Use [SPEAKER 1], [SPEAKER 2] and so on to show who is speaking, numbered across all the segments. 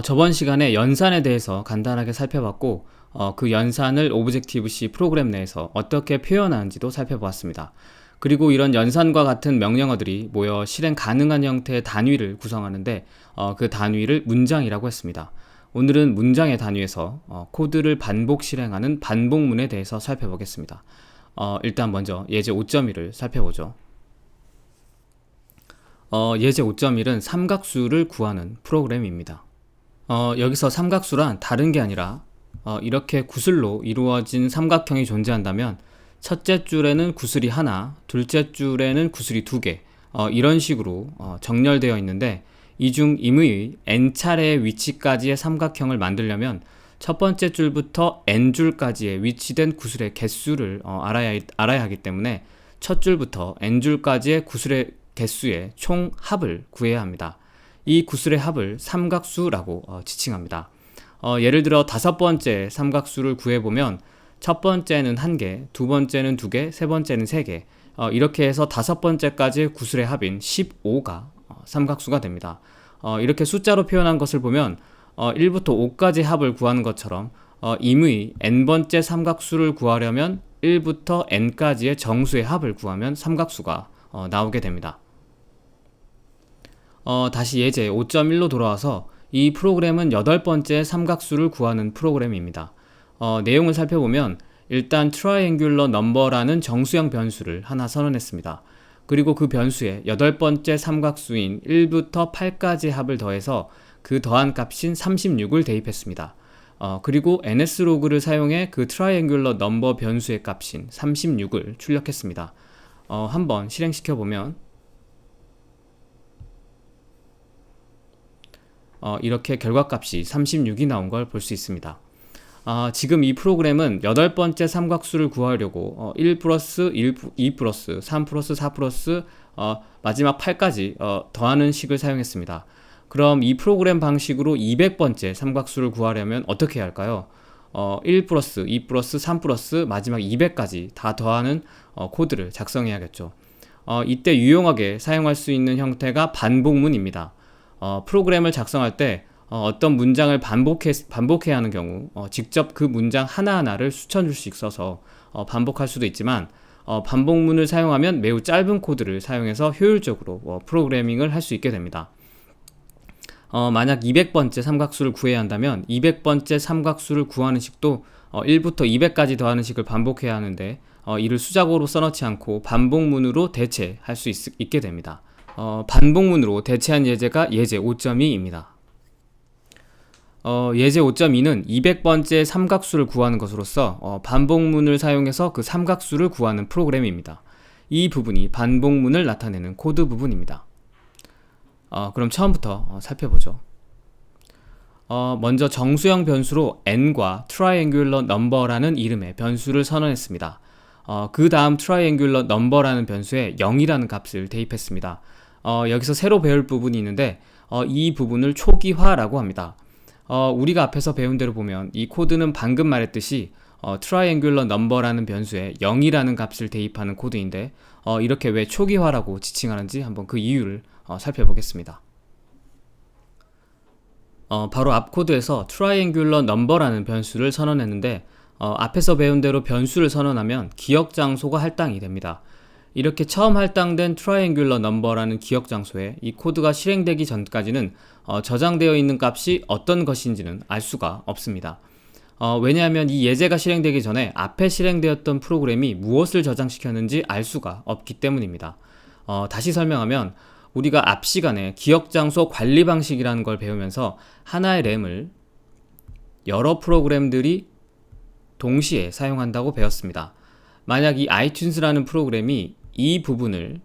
[SPEAKER 1] 저번 시간에 연산에 대해서 간단하게 살펴봤고, 그 연산을 오브젝티브-C 프로그램 내에서 어떻게 표현하는지도 살펴보았습니다. 그리고 이런 연산과 같은 명령어들이 모여 실행 가능한 형태의 단위를 구성하는데, 그 단위를 문장이라고 했습니다. 오늘은 문장의 단위에서 코드를 반복 실행하는 반복문에 대해서 살펴보겠습니다. 일단 먼저 예제 5.1을 살펴보죠. 예제 5.1은 삼각수를 구하는 프로그램입니다. 여기서 삼각수란 다른 게 아니라 이렇게 구슬로 이루어진 삼각형이 존재한다면 첫째 줄에는 구슬이 하나, 둘째 줄에는 구슬이 두 개, 이런 식으로 정렬되어 있는데 이 중 임의의 n차례의 위치까지의 삼각형을 만들려면 첫 번째 줄부터 n줄까지의 위치된 구슬의 개수를 알아야 하기 때문에 첫 줄부터 n줄까지의 구슬의 개수의 총 합을 구해야 합니다. 이 구슬의 합을 삼각수라고 지칭합니다. 예를 들어 다섯 번째 삼각수를 구해보면 첫 번째는 한 개, 두 번째는 두 개, 세 번째는 세 개, 이렇게 해서 다섯 번째까지의 구슬의 합인 15가 삼각수가 됩니다. 이렇게 숫자로 표현한 것을 보면 1부터 5까지 합을 구하는 것처럼 임의 n번째 삼각수를 구하려면 1부터 n까지의 정수의 합을 구하면 삼각수가 나오게 됩니다. 다시 예제 5.1로 돌아와서 이 프로그램은 8번째 삼각수를 구하는 프로그램입니다. 내용을 살펴보면 일단 triangular number라는 정수형 변수를 하나 선언했습니다. 그리고 그 변수에 8번째 삼각수인 1부터 8까지 합을 더해서 그 더한 값인 36을 대입했습니다. 그리고 nslog를 사용해 그 triangular number 변수의 값인 36을 출력했습니다. 한번 실행시켜보면 이렇게 결과값이 36이 나온 걸 볼 수 있습니다. 지금 이 프로그램은 8번째 삼각수를 구하려고 1 플러스 1, 2 플러스 3 플러스 4 플러스 마지막 8까지 더하는 식을 사용했습니다. 그럼 이 프로그램 방식으로 200번째 삼각수를 구하려면 어떻게 해야 할까요? 1 플러스 2 플러스 3 플러스 마지막 200까지 다 더하는 코드를 작성해야겠죠. 이때 유용하게 사용할 수 있는 형태가 반복문입니다. 프로그램을 작성할 때 어떤 문장을 반복해야 하는 경우 직접 그 문장 하나하나를 수천 줄씩 써서 반복할 수도 있지만 반복문을 사용하면 매우 짧은 코드를 사용해서 효율적으로 프로그래밍을 할 수 있게 됩니다. 만약 200번째 삼각수를 구해야 한다면 200번째 삼각수를 구하는 식도 1부터 200까지 더하는 식을 반복해야 하는데 이를 수작으로 써놓지 않고 반복문으로 대체할 수 있게 됩니다. 반복문으로 대체한 예제가 예제 5.2입니다. 예제 5.2는 200번째 삼각수를 구하는 것으로서 반복문을 사용해서 그 삼각수를 구하는 프로그램입니다. 이 부분이 반복문을 나타내는 코드 부분입니다. 그럼 처음부터 살펴보죠. 먼저 정수형 변수로 n과 triangular number라는 이름의 변수를 선언했습니다. 그 다음 triangular number라는 변수에 0이라는 값을 대입했습니다. 여기서 새로 배울 부분이 있는데 이 부분을 초기화라고 합니다. 우리가 앞에서 배운 대로 보면 이 코드는 방금 말했듯이 triangular number라는 변수에 0이라는 값을 대입하는 코드인데 이렇게 왜 초기화라고 지칭하는지 한번 그 이유를 살펴보겠습니다. 바로 앞 코드에서 triangular number라는 변수를 선언했는데 앞에서 배운 대로 변수를 선언하면 기억 장소가 할당이 됩니다. 이렇게 처음 할당된 triangular number라는 기억 장소에 이 코드가 실행되기 전까지는 저장되어 있는 값이 어떤 것인지는 알 수가 없습니다. 왜냐하면 이 예제가 실행되기 전에 앞에 실행되었던 프로그램이 무엇을 저장시켰는지 알 수가 없기 때문입니다. 다시 설명하면 우리가 앞 시간에 기억 장소 관리 방식이라는 걸 배우면서 하나의 램을 여러 프로그램들이 동시에 사용한다고 배웠습니다. 만약 이 iTunes라는 프로그램이 이 부분을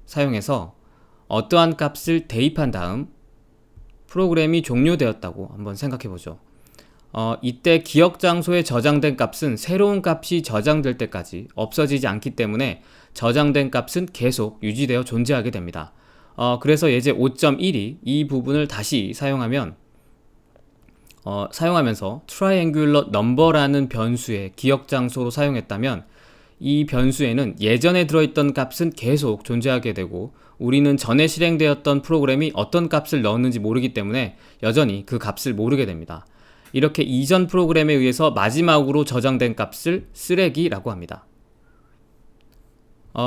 [SPEAKER 1] 사용해서 어떠한 값을 대입한 다음 프로그램이 종료되었다고 한번 생각해 보죠. 이때 기억 장소에 저장된 값은 새로운 값이 저장될 때까지 없어지지 않기 때문에 저장된 값은 계속 유지되어 존재하게 됩니다. 그래서 예제 5.1이 이 부분을 다시 사용하면서 triangular number라는 변수의 기억 장소로 사용했다면 이 변수에는 예전에 들어있던 값은 계속 존재하게 되고 우리는 전에 실행되었던 프로그램이 어떤 값을 넣었는지 모르기 때문에 여전히 그 값을 모르게 됩니다. 이렇게 이전 프로그램에 의해서 마지막으로 저장된 값을 쓰레기라고 합니다.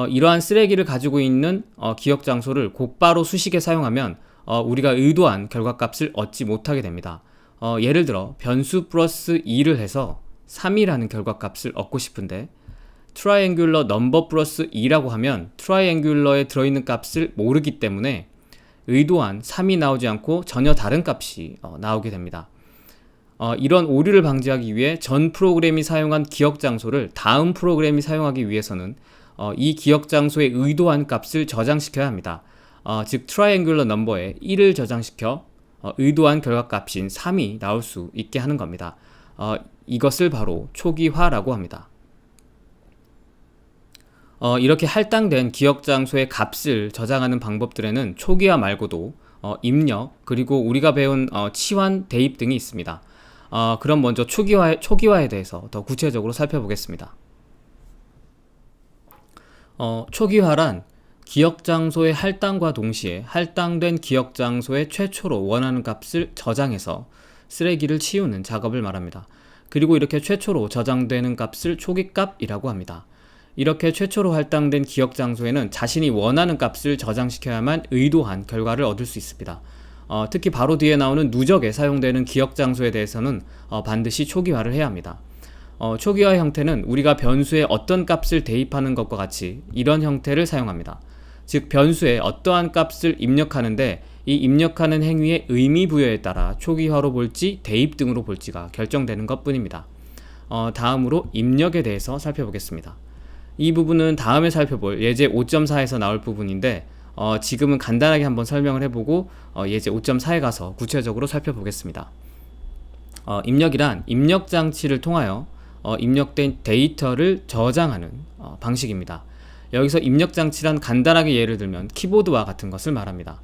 [SPEAKER 1] 이러한 쓰레기를 가지고 있는 기억 장소를 곧바로 수식에 사용하면 우리가 의도한 결과값을 얻지 못하게 됩니다. 예를 들어 변수 플러스 2를 해서 3이라는 결과값을 얻고 싶은데 트라이앵귤러 넘버 플러스 2라고 하면 트라이앵귤러에 들어있는 값을 모르기 때문에 의도한 3이 나오지 않고 전혀 다른 값이 나오게 됩니다. 이런 오류를 방지하기 위해 전 프로그램이 사용한 기억 장소를 다음 프로그램이 사용하기 위해서는 이 기억 장소에 의도한 값을 저장시켜야 합니다. 즉 트라이앵귤러 넘버에 1을 저장시켜 의도한 결과값인 3이 나올 수 있게 하는 겁니다. 이것을 바로 초기화라고 합니다. 이렇게 할당된 기억 장소의 값을 저장하는 방법들에는 초기화 말고도 입력 그리고 우리가 배운 치환, 대입 등이 있습니다. 그럼 먼저 초기화에 대해서 더 구체적으로 살펴보겠습니다. 초기화란 기억 장소의 할당과 동시에 할당된 기억 장소에 최초로 원하는 값을 저장해서 쓰레기를 치우는 작업을 말합니다. 그리고 이렇게 최초로 저장되는 값을 초기값이라고 합니다. 이렇게 최초로 할당된 기억 장소에는 자신이 원하는 값을 저장시켜야만 의도한 결과를 얻을 수 있습니다. 특히 바로 뒤에 나오는 누적에 사용되는 기억 장소에 대해서는 반드시 초기화를 해야 합니다. 초기화 형태는 우리가 변수에 어떤 값을 대입하는 것과 같이 이런 형태를 사용합니다. 즉 변수에 어떠한 값을 입력하는데 이 입력하는 행위의 의미 부여에 따라 초기화로 볼지 대입 등으로 볼지가 결정되는 것 뿐입니다. 다음으로 입력에 대해서 살펴보겠습니다. 이 부분은 다음에 살펴볼 예제 5.4에서 나올 부분인데 지금은 간단하게 한번 설명을 해보고 예제 5.4에 가서 구체적으로 살펴보겠습니다. 입력이란 입력 장치를 통하여 입력된 데이터를 저장하는 방식입니다. 여기서 입력 장치란 간단하게 예를 들면 키보드와 같은 것을 말합니다.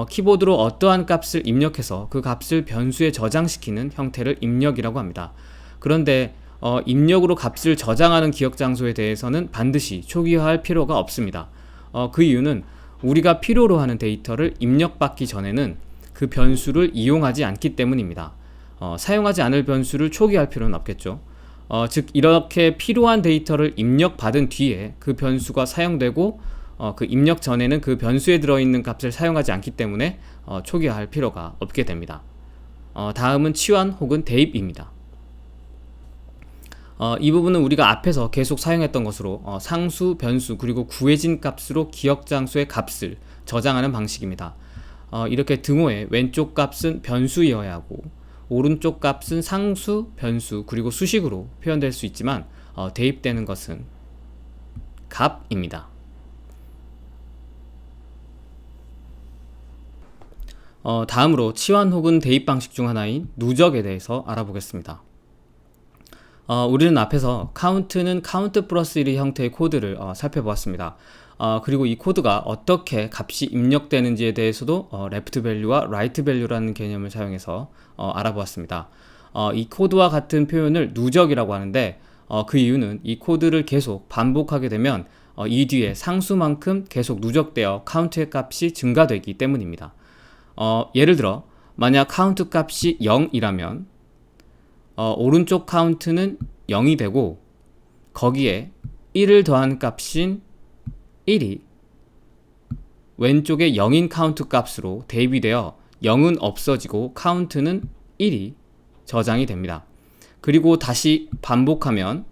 [SPEAKER 1] 키보드로 어떠한 값을 입력해서 그 값을 변수에 저장시키는 형태를 입력이라고 합니다. 그런데 입력으로 값을 저장하는 기억 장소에 대해서는 반드시 초기화할 필요가 없습니다. 그 이유는 우리가 필요로 하는 데이터를 입력받기 전에는 그 변수를 이용하지 않기 때문입니다. 사용하지 않을 변수를 초기화할 필요는 없겠죠. 즉 이렇게 필요한 데이터를 입력받은 뒤에 그 변수가 사용되고 그 입력 전에는 그 변수에 들어있는 값을 사용하지 않기 때문에 초기화할 필요가 없게 됩니다. 다음은 치환 혹은 대입입니다. 이 부분은 우리가 앞에서 계속 사용했던 것으로 상수, 변수, 그리고 구해진 값으로 기억 장소의 값을 저장하는 방식입니다. 이렇게 등호의 왼쪽 값은 변수이어야 하고 오른쪽 값은 상수, 변수, 그리고 수식으로 표현될 수 있지만 대입되는 것은 값입니다. 다음으로 치환 혹은 대입 방식 중 하나인 누적에 대해서 알아보겠습니다. 우리는 앞에서 카운트는 카운트 플러스 1의 형태의 코드를 살펴보았습니다. 그리고 이 코드가 어떻게 값이 입력되는지에 대해서도 left value와 right value라는 개념을 사용해서 알아보았습니다. 이 코드와 같은 표현을 누적이라고 하는데 그 이유는 이 코드를 계속 반복하게 되면 이 뒤에 상수만큼 계속 누적되어 카운트의 값이 증가되기 때문입니다. 예를 들어 만약 카운트 값이 0이라면 오른쪽 카운트는 0이 되고 거기에 1을 더한 값인 1이 왼쪽에 0인 카운트 값으로 대입이 되어 0은 없어지고 카운트는 1이 저장이 됩니다. 그리고 다시 반복하면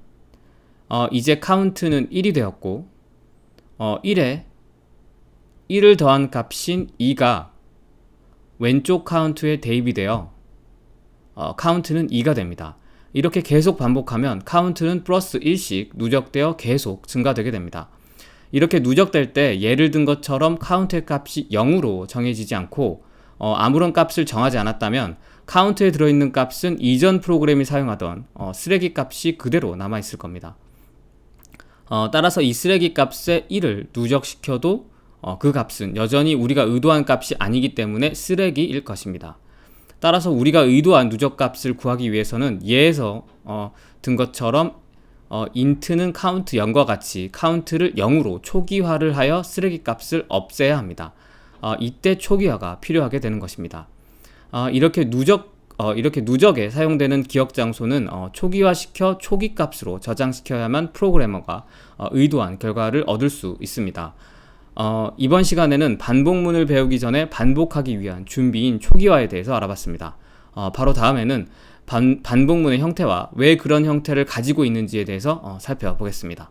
[SPEAKER 1] 이제 카운트는 1이 되었고 1에 1을 더한 값인 2가 왼쪽 카운트에 대입이 되어 카운트는 2가 됩니다. 이렇게 계속 반복하면 카운트는 플러스 1씩 누적되어 계속 증가되게 됩니다. 이렇게 누적될 때 예를 든 것처럼 카운트의 값이 0으로 정해지지 않고 아무런 값을 정하지 않았다면 카운트에 들어있는 값은 이전 프로그램이 사용하던 쓰레기 값이 그대로 남아있을 겁니다. 따라서 이 쓰레기 값에 1을 누적시켜도 그 값은 여전히 우리가 의도한 값이 아니기 때문에 쓰레기일 것입니다. 따라서 우리가 의도한 누적값을 구하기 위해서는 예에서 든 것처럼 int는 count 0과 같이 count를 0으로 초기화를 하여 쓰레기 값을 없애야 합니다. 이때 초기화가 필요하게 되는 것입니다. 이렇게 누적에 사용되는 기억 장소는 초기화시켜 초기 값으로 저장시켜야만 프로그래머가 의도한 결과를 얻을 수 있습니다. 이번 시간에는 반복문을 배우기 전에 반복하기 위한 준비인 초기화에 대해서 알아봤습니다. 바로 다음에는 반복문의 형태와 왜 그런 형태를 가지고 있는지에 대해서 살펴보겠습니다.